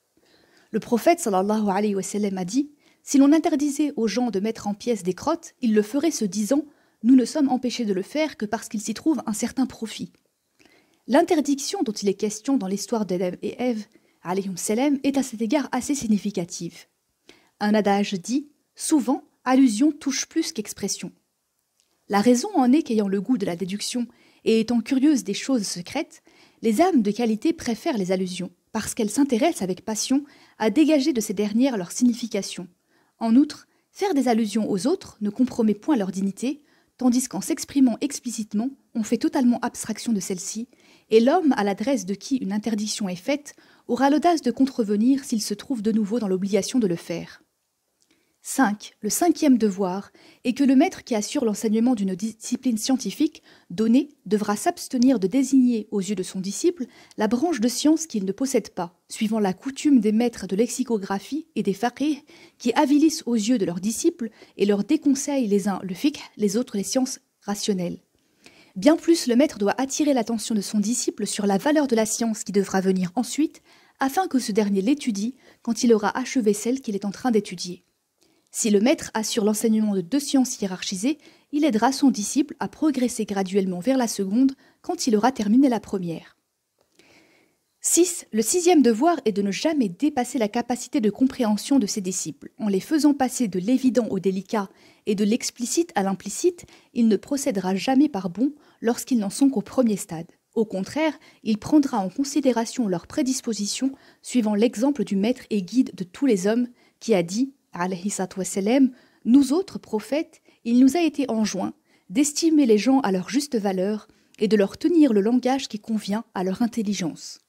Le prophète sallallahu alayhi wa sallam a dit « Si l'on interdisait aux gens de mettre en pièces des crottes, ils le feraient se disant « Nous ne sommes empêchés de le faire que parce qu'il s'y trouve un certain profit. » L'interdiction dont il est question dans l'histoire d'Adam et Ève alayhim salam est à cet égard assez significative. Un adage dit « Souvent, allusion touche plus qu'expression. La raison en est qu'ayant le goût de la déduction et étant curieuses des choses secrètes, les âmes de qualité préfèrent les allusions, parce qu'elles s'intéressent avec passion à dégager de ces dernières leur signification. En outre, faire des allusions aux autres ne compromet point leur dignité, tandis qu'en s'exprimant explicitement, on fait totalement abstraction de celle-ci, et l'homme à l'adresse de qui une interdiction est faite aura l'audace de contrevenir s'il se trouve de nouveau dans l'obligation de le faire. 5. Le cinquième devoir est que le maître qui assure l'enseignement d'une discipline scientifique donnée devra s'abstenir de désigner aux yeux de son disciple la branche de science qu'il ne possède pas, suivant la coutume des maîtres de lexicographie et des faqih qui avilissent aux yeux de leurs disciples et leur déconseillent les uns le fiqh, les autres les sciences rationnelles. Bien plus, le maître doit attirer l'attention de son disciple sur la valeur de la science qui devra venir ensuite, afin que ce dernier l'étudie quand il aura achevé celle qu'il est en train d'étudier. Si le maître assure l'enseignement de 2 sciences hiérarchisées, il aidera son disciple à progresser graduellement vers la seconde quand il aura terminé la première. 6. Le 6e devoir est de ne jamais dépasser la capacité de compréhension de ses disciples. En les faisant passer de l'évident au délicat et de l'explicite à l'implicite, il ne procédera jamais par bond lorsqu'ils n'en sont qu'au premier stade. Au contraire, il prendra en considération leurs prédispositions, suivant l'exemple du maître et guide de tous les hommes, qui a dit alayhi salatu wassalam, nous autres prophètes, il nous a été enjoint d'estimer les gens à leur juste valeur et de leur tenir le langage qui convient à leur intelligence.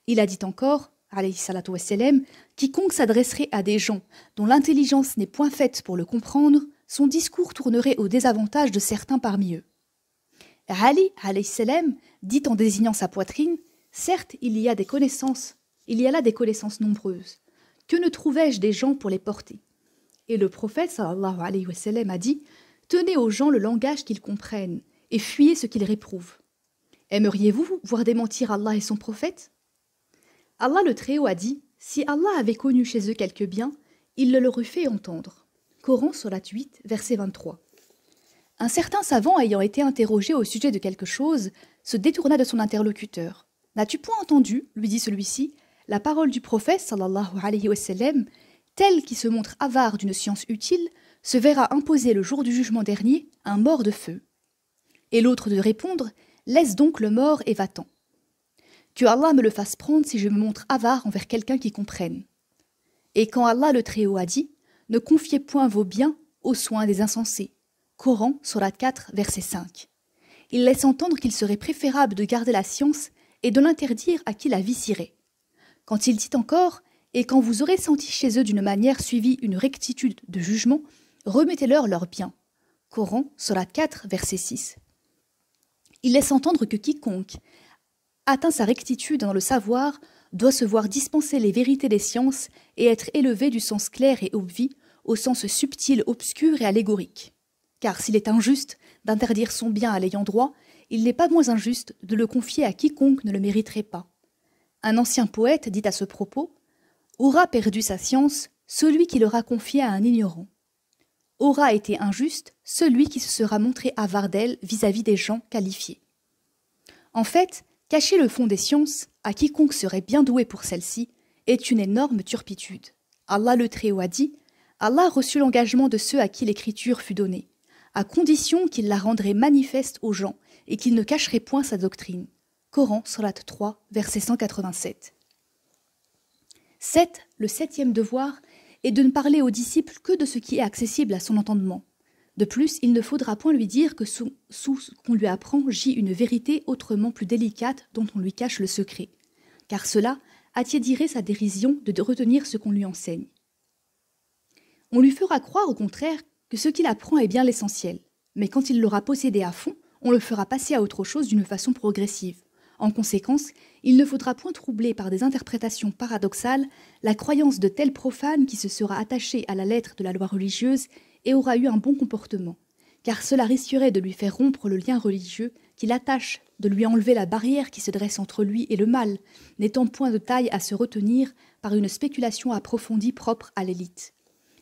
Il a dit encore, alayhi salatu wassalam, quiconque s'adresserait à des gens dont l'intelligence n'est point faite pour le comprendre, son discours tournerait au désavantage de certains parmi eux. Ali, alayhi salam, dit en désignant sa poitrine, certes, il y a là des connaissances nombreuses. Que ne trouvais-je des gens pour les porter? Et le prophète sallallahu alayhi wa sallam a dit, tenez aux gens le langage qu'ils comprennent et fuyez ce qu'ils réprouvent. Aimeriez-vous voir démentir Allah et son prophète? Allah le Très-Haut a dit, si Allah avait connu chez eux quelque bien, il le leur eût fait entendre. Coran surat 8, verset 23. Un certain savant ayant été interrogé au sujet de quelque chose, se détourna de son interlocuteur. N'as-tu point entendu, lui dit celui-ci, la parole du prophète sallallahu alayhi wa sallam, tel qui se montre avare d'une science utile, se verra imposer le jour du jugement dernier un mort de feu. Et l'autre de répondre, laisse donc le mort et va-t'en. Que Allah me le fasse prendre si je me montre avare envers quelqu'un qui comprenne. Et quand Allah le Très-Haut a dit, ne confiez point vos biens aux soins des insensés. Coran, surat 4, verset 5. Il laisse entendre qu'il serait préférable de garder la science et de l'interdire à qui la vicierait. Quand il dit encore, et quand vous aurez senti chez eux d'une manière suivie une rectitude de jugement, remettez-leur leurs biens. Coran, surat 4, verset 6. Il laisse entendre que quiconque atteint sa rectitude dans le savoir doit se voir dispenser les vérités des sciences et être élevé du sens clair et obvi au sens subtil, obscur et allégorique. Car s'il est injuste d'interdire son bien à l'ayant droit, il n'est pas moins injuste de le confier à quiconque ne le mériterait pas. Un ancien poète dit à ce propos « Aura perdu sa science celui qui l'aura confié à un ignorant. Aura été injuste celui qui se sera montré avare d'elle vis-à-vis des gens qualifiés. » En fait, cacher le fond des sciences à quiconque serait bien doué pour celle-ci est une énorme turpitude. Allah le Très-Haut a dit « Allah reçut l'engagement de ceux à qui l'écriture fut donnée, à condition qu'il la rendrait manifeste aux gens et qu'il ne cacherait point sa doctrine. » Coran, surat 3, verset 187. 7. Le 7e devoir est de ne parler aux disciples que de ce qui est accessible à son entendement. De plus, il ne faudra point lui dire que sous ce qu'on lui apprend gît une vérité autrement plus délicate dont on lui cache le secret, car cela attiédirait sa dérision de retenir ce qu'on lui enseigne. On lui fera croire au contraire que ce qu'il apprend est bien l'essentiel, mais quand il l'aura possédé à fond, on le fera passer à autre chose d'une façon progressive. En conséquence, il ne faudra point troubler par des interprétations paradoxales la croyance de tel profane qui se sera attaché à la lettre de la loi religieuse et aura eu un bon comportement, car cela risquerait de lui faire rompre le lien religieux qui l'attache, de lui enlever la barrière qui se dresse entre lui et le mal, n'étant point de taille à se retenir par une spéculation approfondie propre à l'élite.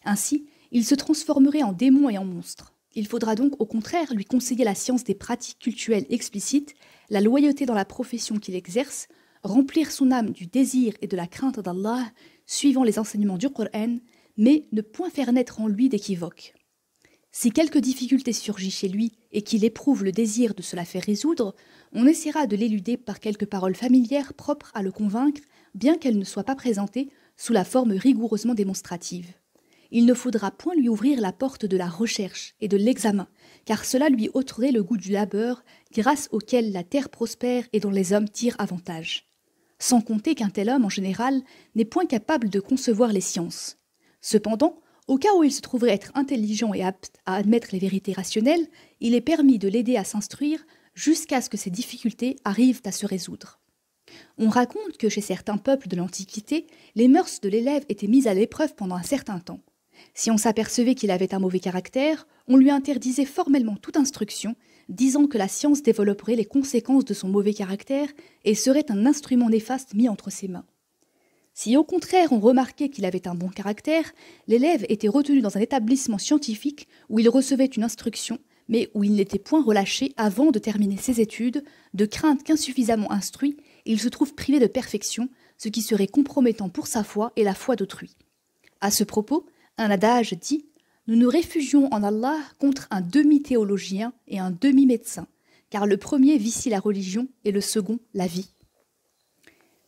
Ainsi, il se transformerait en démon et en monstre. Il faudra donc au contraire lui conseiller la science des pratiques cultuelles explicites, la loyauté dans la profession qu'il exerce, remplir son âme du désir et de la crainte d'Allah, suivant les enseignements du Coran, mais ne point faire naître en lui d'équivoque. Si quelque difficulté surgit chez lui et qu'il éprouve le désir de se la faire résoudre, on essaiera de l'éluder par quelques paroles familières propres à le convaincre, bien qu'elles ne soient pas présentées sous la forme rigoureusement démonstrative. Il ne faudra point lui ouvrir la porte de la recherche et de l'examen, car cela lui ôterait le goût du labeur, grâce auquel la terre prospère et dont les hommes tirent avantage. Sans compter qu'un tel homme, en général, n'est point capable de concevoir les sciences. Cependant, au cas où il se trouverait être intelligent et apte à admettre les vérités rationnelles, il est permis de l'aider à s'instruire jusqu'à ce que ses difficultés arrivent à se résoudre. On raconte que chez certains peuples de l'Antiquité, les mœurs de l'élève étaient mises à l'épreuve pendant un certain temps. Si on s'apercevait qu'il avait un mauvais caractère, on lui interdisait formellement toute instruction, disant que la science développerait les conséquences de son mauvais caractère et serait un instrument néfaste mis entre ses mains. Si au contraire on remarquait qu'il avait un bon caractère, l'élève était retenu dans un établissement scientifique où il recevait une instruction, mais où il n'était point relâché avant de terminer ses études, de crainte qu'insuffisamment instruit, il se trouve privé de perfection, ce qui serait compromettant pour sa foi et la foi d'autrui. À ce propos, un adage dit « Nous nous réfugions en Allah contre un demi-théologien et un demi-médecin, car le premier vicie la religion et le second la vie. »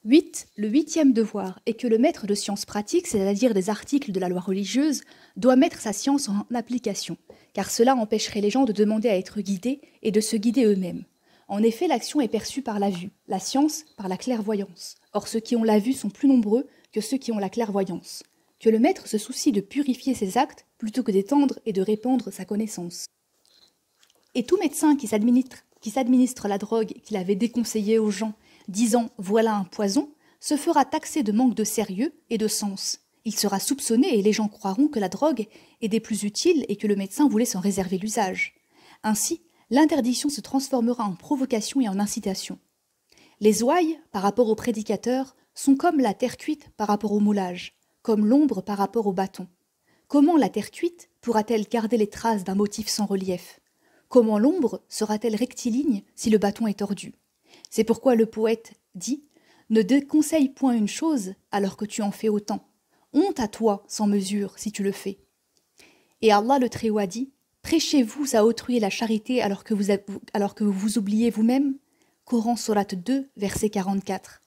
8. Le 8e devoir est que le maître de sciences pratiques, c'est-à-dire des articles de la loi religieuse, doit mettre sa science en application, car cela empêcherait les gens de demander à être guidés et de se guider eux-mêmes. En effet, l'action est perçue par la vue, la science par la clairvoyance. Or, ceux qui ont la vue sont plus nombreux que ceux qui ont la clairvoyance. Que le maître se soucie de purifier ses actes plutôt que d'étendre et de répandre sa connaissance. Et tout médecin qui s'administre la drogue qu'il avait déconseillée aux gens, disant « voilà un poison », se fera taxer de manque de sérieux et de sens. Il sera soupçonné et les gens croiront que la drogue est des plus utiles et que le médecin voulait s'en réserver l'usage. Ainsi, l'interdiction se transformera en provocation et en incitation. Les ouailles, par rapport aux prédicateurs, sont comme la terre cuite par rapport au moulage, comme l'ombre par rapport au bâton. Comment la terre cuite pourra-t-elle garder les traces d'un motif sans relief? Comment l'ombre sera-t-elle rectiligne si le bâton est tordu? C'est pourquoi le poète dit « Ne déconseille point une chose alors que tu en fais autant. Honte à toi sans mesure si tu le fais. » Et Allah le Très-Haut a dit « Prêchez-vous à autrui la charité alors que vous vous oubliez vous-même » Coran Sourate 2, verset 44.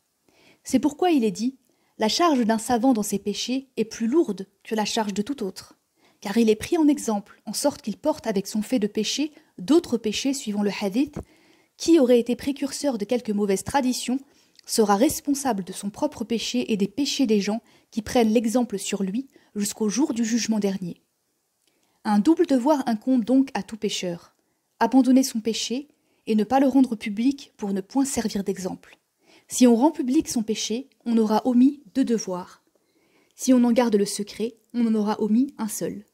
C'est pourquoi il est dit « La charge d'un savant dans ses péchés est plus lourde que la charge de tout autre. » Car il est pris en exemple, en sorte qu'il porte avec son fait de péché d'autres péchés suivant le hadith. Qui aurait été précurseur de quelque mauvaise tradition sera responsable de son propre péché et des péchés des gens qui prennent l'exemple sur lui jusqu'au jour du jugement dernier. Un double devoir incombe donc à tout pécheur, abandonner son péché et ne pas le rendre public pour ne point servir d'exemple. Si on rend public son péché, on aura omis 2 devoirs. Si on en garde le secret, on en aura omis un seul.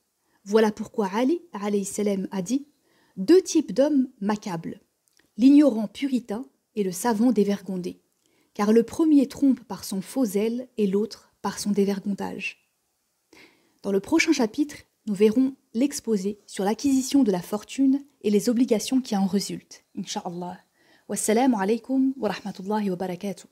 Voilà pourquoi Ali, alayhi salam, a dit « 2 types d'hommes m'accablent. L'ignorant puritain et le savant dévergondé, car le premier trompe par son faux zèle et l'autre par son dévergondage. » Dans le prochain chapitre, nous verrons l'exposé sur l'acquisition de la fortune et les obligations qui en résultent. Inch'Allah. Wassalamu alaikum wa rahmatullahi wa barakatuh.